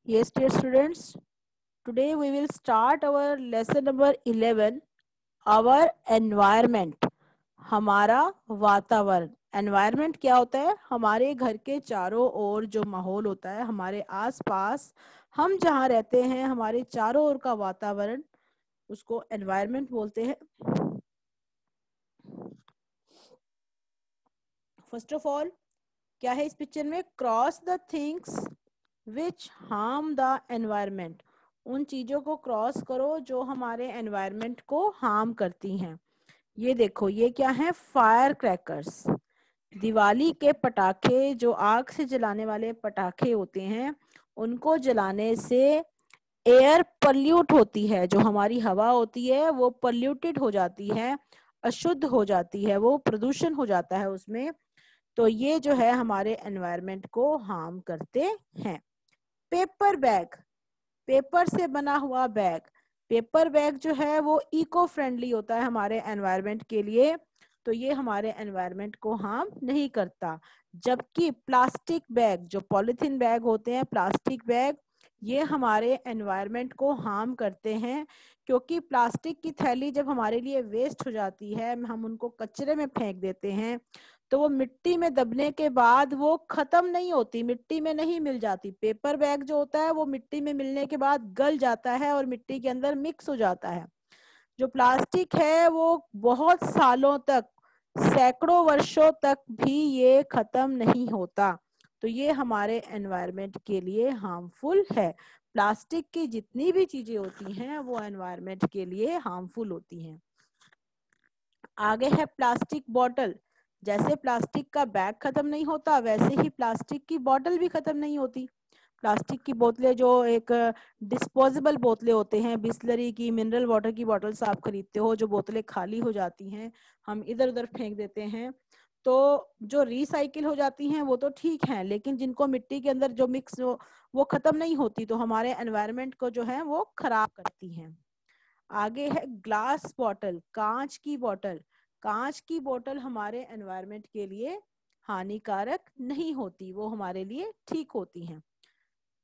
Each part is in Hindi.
Yes, dear students, today we will start our lesson number 11, our environment. हमारा वातावरण. एनवायरनमेंट क्या होता है? हमारे घर के चारों ओर जो माहौल होता है, हमारे आसपास हम जहाँ रहते हैं, हमारे चारों ओर का वातावरण, उसको एनवायरनमेंट बोलते हैं. फर्स्ट ऑफ ऑल क्या है इस पिक्चर में? Cross the things which harm the environment. उन चीजों को क्रॉस करो जो हमारे एनवायरनमेंट को हार्म करती हैं. ये देखो, ये क्या है? Fire crackers. दिवाली के पटाखे, जो आग से जलाने वाले पटाखे होते हैं, उनको जलाने से एयर पल्यूट होती है. जो हमारी हवा होती है वो पल्यूटेड हो जाती है, अशुद्ध हो जाती है, वो प्रदूषण हो जाता है उसमें. तो ये जो है हमारे एनवायरनमेंट को हार्म करते हैं. पेपर बैग, पेपर से बना हुआ बैग. पेपर बैग जो है वो इको फ्रेंडली होता है हमारे एनवायरनमेंट के लिए, तो ये हमारे एनवायरनमेंट को हार्म नहीं करता. जबकि प्लास्टिक बैग, जो पॉलिथीन बैग होते हैं, प्लास्टिक बैग, ये हमारे एनवायरनमेंट को हार्म करते हैं. क्योंकि प्लास्टिक की थैली जब हमारे लिए वेस्ट हो जाती है, हम उनको कचरे में फेंक देते हैं, तो वो मिट्टी में दबने के बाद वो खत्म नहीं होती, मिट्टी में नहीं मिल जाती. पेपर बैग जो होता है वो मिट्टी में मिलने के बाद गल जाता है और मिट्टी के अंदर मिक्स हो जाता है. जो प्लास्टिक है वो बहुत सालों तक, सैकड़ों वर्षों तक भी ये खत्म नहीं होता. तो ये हमारे एनवायरनमेंट के लिए हार्मफुल है. प्लास्टिक की जितनी भी चीजें होती हैं वो एनवायरनमेंट के लिए हार्मफुल होती हैं. आगे है प्लास्टिक बॉटल. जैसे प्लास्टिक का बैग खत्म नहीं होता, वैसे ही प्लास्टिक की बॉटल भी खत्म नहीं होती. प्लास्टिक की बोतलें, जो एक डिस्पोजेबल बोतलें होते हैं, बिस्लरी की, मिनरल वाटर की बॉटल्स आप खरीदते हो, जो बोतलें खाली हो जाती हैं, हम इधर उधर फेंक देते हैं, तो जो रिसाइकिल हो जाती हैं वो तो ठीक है, लेकिन जिनको मिट्टी के अंदर जो मिक्स हो, वो खत्म नहीं होती, तो हमारे एनवायरनमेंट को जो है वो खराब करती हैं. आगे है ग्लास बॉटल, कांच की बॉटल. कांच की बॉटल हमारे एनवायरनमेंट के लिए हानिकारक नहीं होती, वो हमारे लिए ठीक होती हैं.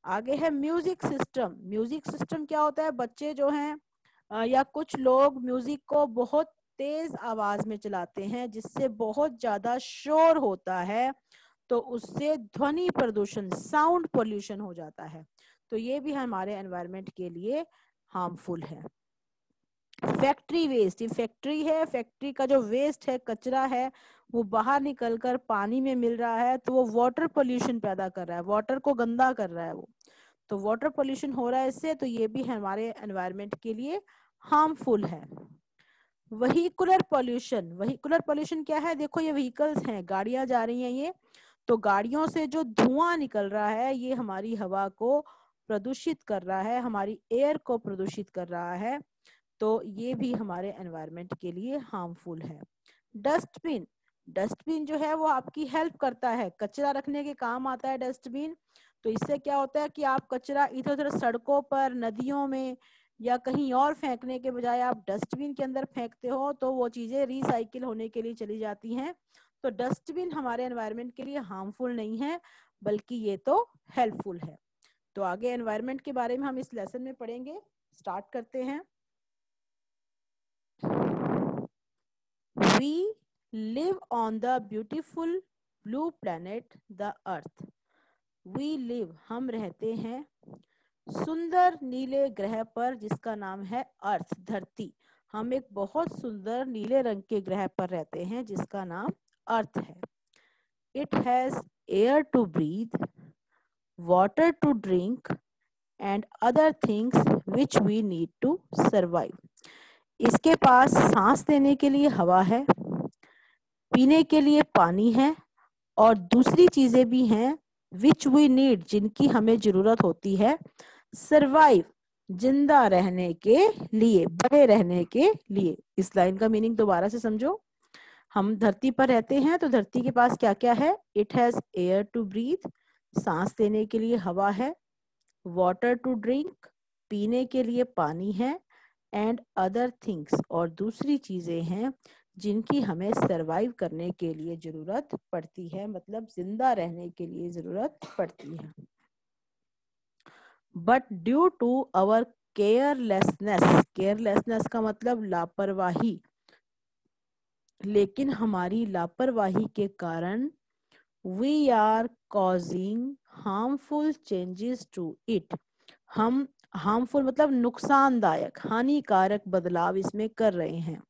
आगे है म्यूजिक सिस्टम. म्यूजिक सिस्टम क्या होता है? बच्चे जो हैं या कुछ लोग म्यूजिक को बहुत तेज आवाज में चलाते हैं, जिससे बहुत ज्यादा शोर होता है, तो उससे ध्वनि प्रदूषण, साउंड पोल्यूशन हो जाता है. तो ये भी हमारे एनवायरनमेंट के लिए हार्मफुल है. Factory waste. ये फैक्ट्री है, फैक्ट्री का जो वेस्ट है, कचरा है, वो बाहर निकलकर पानी में मिल रहा है, तो वो वाटर पोल्यूशन पैदा कर रहा है, वाटर को गंदा कर रहा है वो. तो वाटर पोल्यूशन हो रहा है इससे, तो ये भी हमारे एनवायरनमेंट के लिए हार्मफुल है. Vehicular pollution. वहीकुलर पोल्यूशन क्या है? देखो, ये व्हीकल्स हैं, गाड़ियां जा रही हैं, ये तो गाड़ियों से जो धुआं निकल रहा है, ये हमारी हवा को प्रदूषित कर रहा है, हमारी एयर को प्रदूषित कर रहा है. तो ये भी हमारे एनवायरनमेंट के लिए हार्मफुल है. डस्टबिन. डस्टबिन जो है वो आपकी हेल्प करता है, कचरा रखने के काम आता है डस्टबिन. तो इससे क्या होता है कि आप कचरा इधर उधर सड़कों पर, नदियों में या कहीं और फेंकने के बजाय आप डस्टबिन के अंदर फेंकते हो, तो वो चीजें रिसाइकिल होने के लिए चली जाती हैं. तो डस्टबिन हमारे एनवायरनमेंट के लिए हार्मफुल नहीं है, बल्कि ये तो हेल्पफुल है. तो आगे एनवायरनमेंट के बारे में हम इस लेसन में पढ़ेंगे. स्टार्ट करते हैं. We live on the beautiful blue planet, the earth. We live, हम रहते हैं सुंदर नीले ग्रह पर, जिसका नाम है अर्थ, धरती. हम एक बहुत सुंदर नीले रंग के ग्रह पर रहते हैं जिसका नाम अर्थ है. It has air to breathe, water to drink and other things which we need to survive. इसके पास सांस लेने के लिए हवा है, पीने के लिए पानी है, और दूसरी चीजें भी हैं विच वी नीड, जिनकी हमें जरूरत होती है सरवाइव, जिंदा रहने के लिए, बने रहने के लिए. इस लाइन का मीनिंग दोबारा से समझो. हम धरती पर रहते हैं, तो धरती के पास क्या क्या है? It has air to breathe, सांस लेने के लिए हवा है, वाटर टू ड्रिंक, पीने के लिए पानी है, एंड अदर थिंग्स, और दूसरी चीजें हैं जिनकी हमें सरवाइव करने के लिए जरूरत पड़ती है, मतलब जिंदा रहने के लिए जरूरत पड़ती है. But due to our carelessness, carelessness का मतलब लापरवाही, लेकिन हमारी लापरवाही के कारण we are causing harmful changes to it, हम हार्मफुल मतलब नुकसानदायक, हानिकारक बदलाव इसमें कर रहे हैं।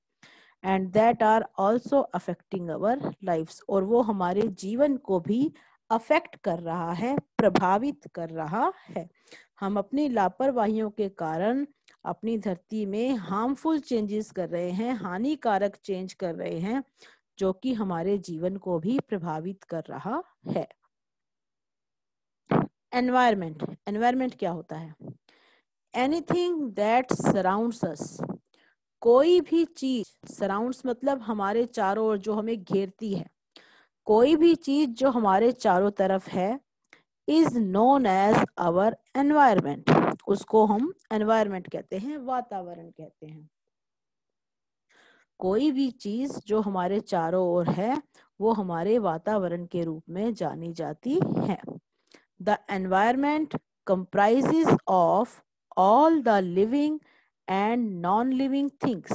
And that are also affecting our lives, और वो हमारे जीवन को भी अफेक्ट कर रहा है, प्रभावित कर रहा है। हम अपनी लापरवाहियों के कारण अपनी धरती में हार्मफुल चेंजेस कर रहे हैं, हानिकारक चेंज कर रहे हैं, जो कि हमारे जीवन को भी प्रभावित कर रहा है। एनवायरमेंट, एनवायरमेंट क्या होता है? एनीथिंग दैट सराउंड्स अस, कोई भी चीज, सराउंड्स मतलब हमारे चारों ओर, जो हमें घेरती है, कोई भी चीज जो हमारे चारों तरफ है, is known as our environment, उसको हम एनवायरमेंट कहते हैं, वातावरण कहते हैं। कोई भी चीज जो हमारे चारों ओर है वो हमारे वातावरण के रूप में जानी जाती है। The environment comprises of all the living and non-living things.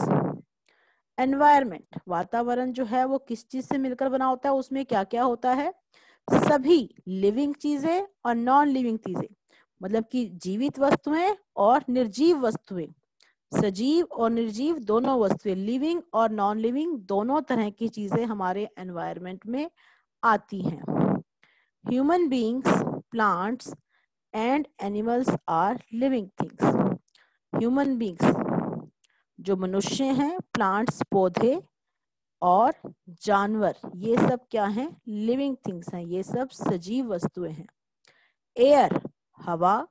Environment, वातावरण जो है वो किस चीज से मिलकर बना होता है, उसमें क्या क्या होता है? सभी लिविंग चीजें और नॉन लिविंग चीजें, मतलब कि जीवित वस्तुएं और निर्जीव वस्तुएं, सजीव और निर्जीव दोनों वस्तुएं, लिविंग और नॉन लिविंग दोनों तरह की चीजें हमारे एनवायरमेंट में आती हैं। Human beings, plants and animals are living things. Human beings जो मनुष्य हैं, प्लांट्स पौधे और जानवर, ये सब क्या हैं? लिविंग थिंग्स हैं, ये सब सजीव वस्तुएं हैं। एयर हवा,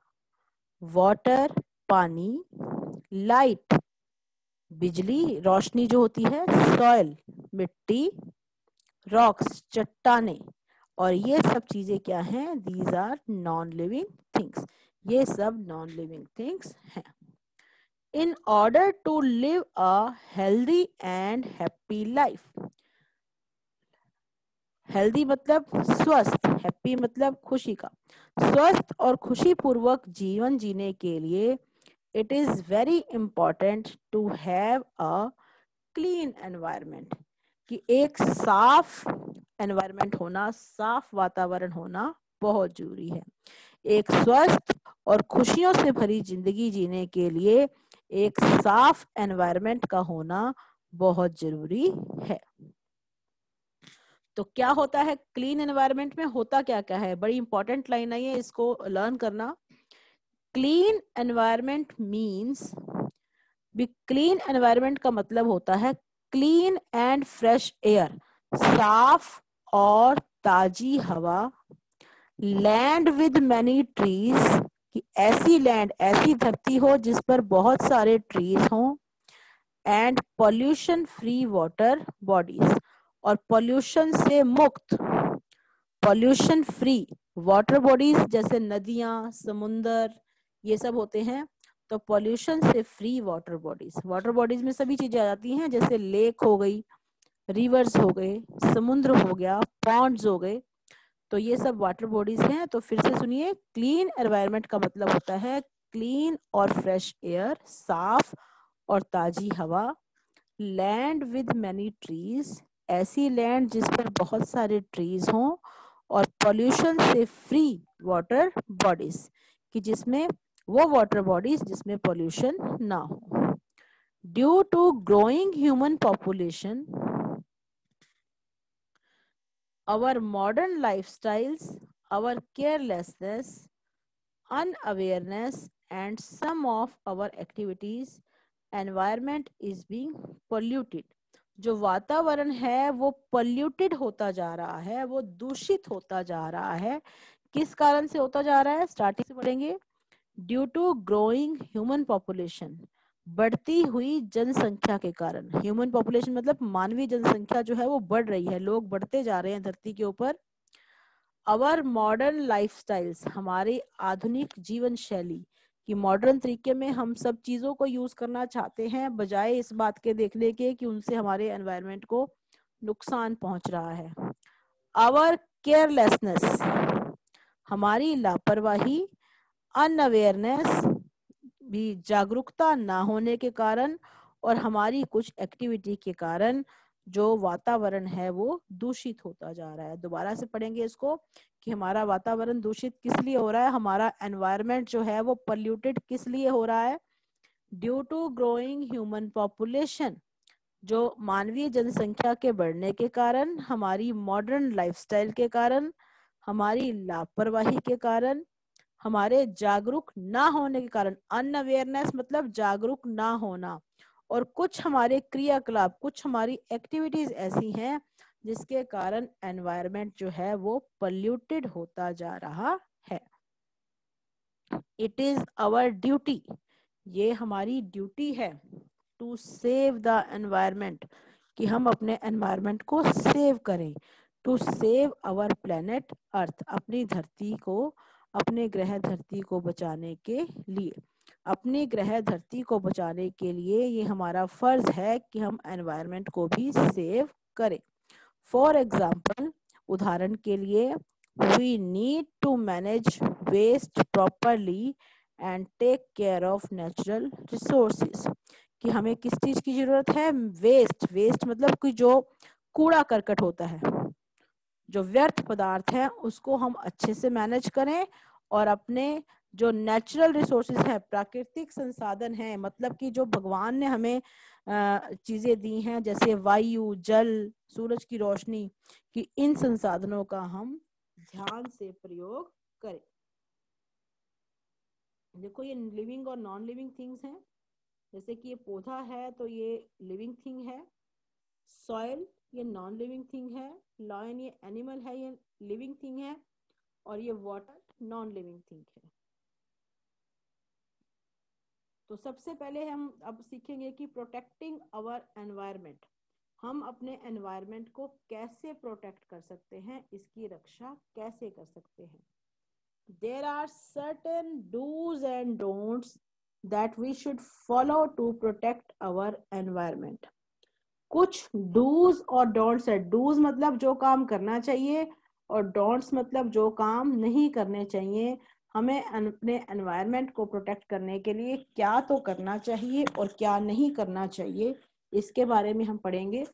वाटर पानी, लाइट बिजली रोशनी जो होती है, सॉइल मिट्टी, रॉक्स चट्टाने, और ये सब चीजें क्या हैं? These are non living things, ये सब नॉन लिविंग थिंग्स हैं। In order to live a healthy and happy life, healthy मतलब स्वस्थ, हैप्पी मतलब खुशी का, स्वस्थ और खुशी पूर्वक जीवन जीने के लिए it is very important to have a clean environment, कि एक साफ एनवायरनमेंट होना, साफ वातावरण होना बहुत जरूरी है। एक स्वस्थ और खुशियों से भरी जिंदगी जीने के लिए एक साफ एनवायरनमेंट का होना बहुत जरूरी है। तो क्या होता है क्लीन एनवायरनमेंट में? होता क्या क्या है? बड़ी इंपॉर्टेंट लाइन आई है, इसको लर्न करना। Clean environment means, clean environment का मतलब होता है क्लीन एंड फ्रेश एयर, साफ और ताजी हवा, लैंड विद मैनी ट्रीज, कि ऐसी लैंड, ऐसी धरती हो जिस पर बहुत सारे ट्रीज हों, and pollution free water bodies, और पॉल्यूशन से मुक्त, पॉल्यूशन फ्री वाटर बॉडीज, जैसे नदियां, समुंदर, ये सब होते हैं। तो पॉल्यूशन से free water bodies, water bodies में सभी चीजें आ जाती हैं, जैसे लेक हो गई, रिवर्स हो गए, समुद्र हो गया, पॉन्ड्स हो गए, तो ये सब वाटर बॉडीज हैं। तो फिर से सुनिए, क्लीन एनवायरनमेंट का मतलब होता है क्लीन और फ्रेश एयर, साफ और ताजी हवा, लैंड विद मैनी ट्रीज, ऐसी लैंड जिस पर बहुत सारे ट्रीज हों, और पॉल्यूशन से फ्री वाटर बॉडीज, कि जिसमें वो वाटर बॉडीज जिसमें पॉल्यूशन ना हो। Due to growing human population, our modern lifestyles, our carelessness, unawareness, and some of our activities, environment is being polluted. जो वातावरण है वो polluted होता जा रहा है, वो दूषित होता जा रहा है। किस कारण से होता जा रहा है? स्टार्टिंग से पढ़ेंगे। Due to growing human population, बढ़ती हुई जनसंख्या के कारण। ह्यूमन पॉपुलेशन मतलब मानवीय जनसंख्या जो है वो बढ़ रही है, लोग बढ़ते जा रहे हैं धरती के ऊपर। अवर मॉडर्न लाइफस्टाइल्स, हमारी आधुनिक जीवन शैली, कि मॉडर्न तरीके में हम सब चीजों को यूज करना चाहते हैं, बजाय इस बात के देखने के कि उनसे हमारे एनवायरनमेंट को नुकसान पहुंच रहा है। आवर केयरलेसनेस, हमारी लापरवाही, अनअवेयरनेस भी, जागरूकता ना होने के कारण और हमारी कुछ एक्टिविटी के कारण जो वातावरण है वो दूषित होता जा रहा है। दोबारा से पढ़ेंगे इसको कि हमारा वातावरण दूषित किस लिए हो रहा है, हमारा एनवायरनमेंट जो है वो पोल्यूटेड किस लिए हो रहा है। Due to growing human population, जो मानवीय जनसंख्या के बढ़ने के कारण, हमारी मॉडर्न लाइफस्टाइल के कारण, हमारी लापरवाही के कारण, हमारे जागरूक ना होने के कारण, अनअवेयरनेस मतलब जागरूक ना होना, और कुछ हमारे क्रियाकलाप, कुछ हमारी एक्टिविटीज ऐसी हैं जिसके कारण एनवायरनमेंट जो है वो पोल्यूटेड होता जा रहा है। इट इज आवर ड्यूटी, ये हमारी ड्यूटी है, टू सेव द एनवायरनमेंट, कि हम अपने एनवायरनमेंट को सेव करें, to save our planet earth, अपनी धरती को, अपने ग्रह धरती को बचाने के लिए, अपनी ग्रह धरती को बचाने के लिए ये हमारा फर्ज है कि हम एनवायरनमेंट को भी सेव करें। फॉर एग्जाम्पल, उदाहरण के लिए, we need to manage waste properly and take care of natural resources, कि हमें किस चीज की जरूरत है, वेस्ट, वेस्ट मतलब कि जो कूड़ा करकट होता है, जो व्यर्थ पदार्थ है उसको हम अच्छे से मैनेज करें, और अपने जो नेचुरल रिसोर्सेज है, प्राकृतिक संसाधन है, मतलब कि जो भगवान ने हमें चीजें दी हैं जैसे वायु, जल, सूरज की रोशनी, कि इन संसाधनों का हम ध्यान से प्रयोग करें। देखो ये लिविंग और नॉन लिविंग थिंग्स हैं, जैसे कि ये पौधा है तो ये लिविंग थिंग है, सॉइल ये नॉन लिविंग थिंग है, लायन ये एनिमल है, ये लिविंग थिंग है, और ये वाटर नॉन लिविंग थिंग है। तो सबसे पहले हम अब सीखेंगे कि प्रोटेक्टिंग आवर एनवायरनमेंट, हम अपने एनवायरनमेंट को कैसे प्रोटेक्ट कर सकते हैं, इसकी रक्षा कैसे कर सकते हैं। There are certain do's and don'ts that we should follow to protect our environment. कुछ डूज और डोंट्स है। डूज मतलब जो काम करना चाहिए और डोंट्स मतलब जो काम नहीं करने चाहिए। हमें अपने एनवायरनमेंट को प्रोटेक्ट करने के लिए क्या तो करना चाहिए और क्या नहीं करना चाहिए, इसके बारे में हम पढ़ेंगे।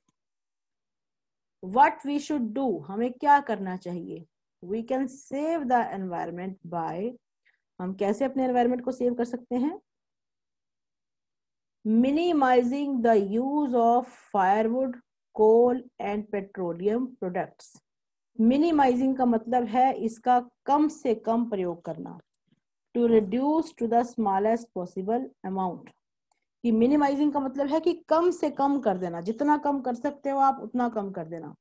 What we should do, हमें क्या करना चाहिए। We can save the environment by, हम कैसे अपने एनवायरनमेंट को सेव कर सकते हैं। Minimizing the use of firewood, coal and petroleum products. Minimizing का मतलब है इसका कम से कम प्रयोग करना। To reduce to the smallest possible amount. कि minimizing का मतलब है कि कम से कम कर देना, जितना कम कर सकते हो आप उतना कम कर देना।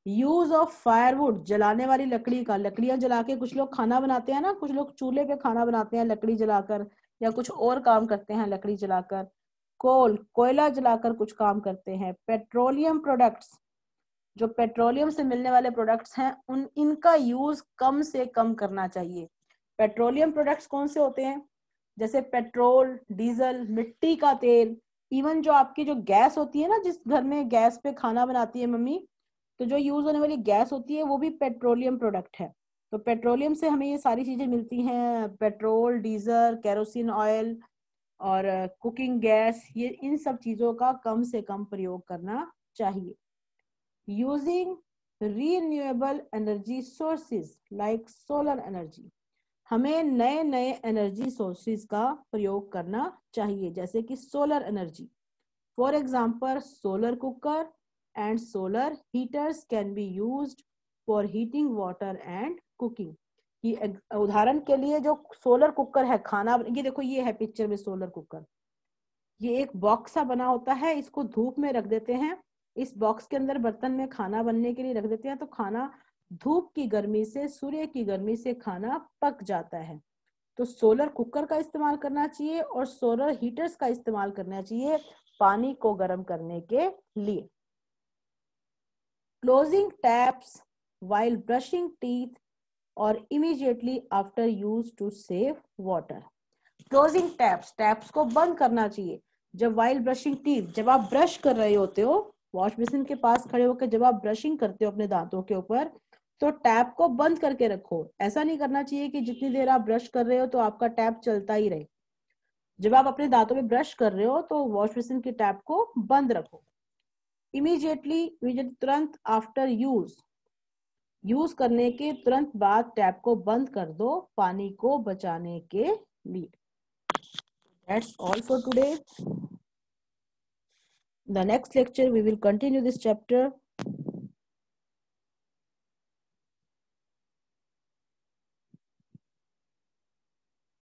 यूज ऑफ फायरवुड, जलाने वाली लकड़ी का, लकड़ियां जला के कुछ लोग खाना बनाते हैं ना, कुछ लोग चूल्हे पे खाना बनाते हैं लकड़ी जलाकर, या कुछ और काम करते हैं लकड़ी जलाकर। कोल, कोयला जलाकर कुछ काम करते हैं। पेट्रोलियम प्रोडक्ट्स, जो पेट्रोलियम से मिलने वाले प्रोडक्ट्स हैं इनका यूज कम से कम करना चाहिए। पेट्रोलियम प्रोडक्ट्स कौन से होते हैं, जैसे पेट्रोल, डीजल, मिट्टी का तेल, इवन जो आपकी जो गैस होती है ना, जिस घर में गैस पे खाना बनाती है मम्मी, तो जो यूज होने वाली गैस होती है वो भी पेट्रोलियम प्रोडक्ट है। तो पेट्रोलियम से हमें ये सारी चीजें मिलती हैं, पेट्रोल, डीजल, केरोसिन ऑयल और कुकिंग गैस, ये इन सब चीजों का कम से कम प्रयोग करना चाहिए। Using renewable energy sources like solar energy, हमें नए नए एनर्जी सोर्सेज का प्रयोग करना चाहिए, जैसे कि solar energy. For example, solar cooker and solar heaters can be used for heating water and cooking. कि उदाहरण के लिए जो सोलर कुकर है खाना, ये देखो ये है पिक्चर में सोलर कुकर, ये एक बॉक्स सा बना होता है, इसको धूप में रख देते हैं, इस बॉक्स के अंदर बर्तन में खाना बनने के लिए रख देते हैं, तो खाना धूप की गर्मी से, सूर्य की गर्मी से खाना पक जाता है। तो सोलर कुकर का इस्तेमाल करना चाहिए और सोलर हीटर्स का इस्तेमाल करना चाहिए पानी को गर्म करने के लिए। Closing taps while brushing teeth or immediately after use to save water. Closing taps, taps को बंद करना चाहिए जब while brushing teeth, जब आप ब्रश कर रहे होते हो, वॉश बेसिन के पास खड़े होकर जब आप ब्रशिंग करते हो अपने दांतों के ऊपर, तो टैप को बंद करके रखो। ऐसा नहीं करना चाहिए कि जितनी देर आप ब्रश कर रहे हो तो आपका टैप चलता ही रहे। जब आप अपने दांतों में ब्रश कर रहे हो तो वॉश बेसिन की टैप को बंद रखो। इमीडिएटली तुरंत आफ्टर यूज करने के तुरंत बाद टैप को बंद कर दो पानी को बचाने के लिए। That's all for today. The next lecture we will continue this chapter.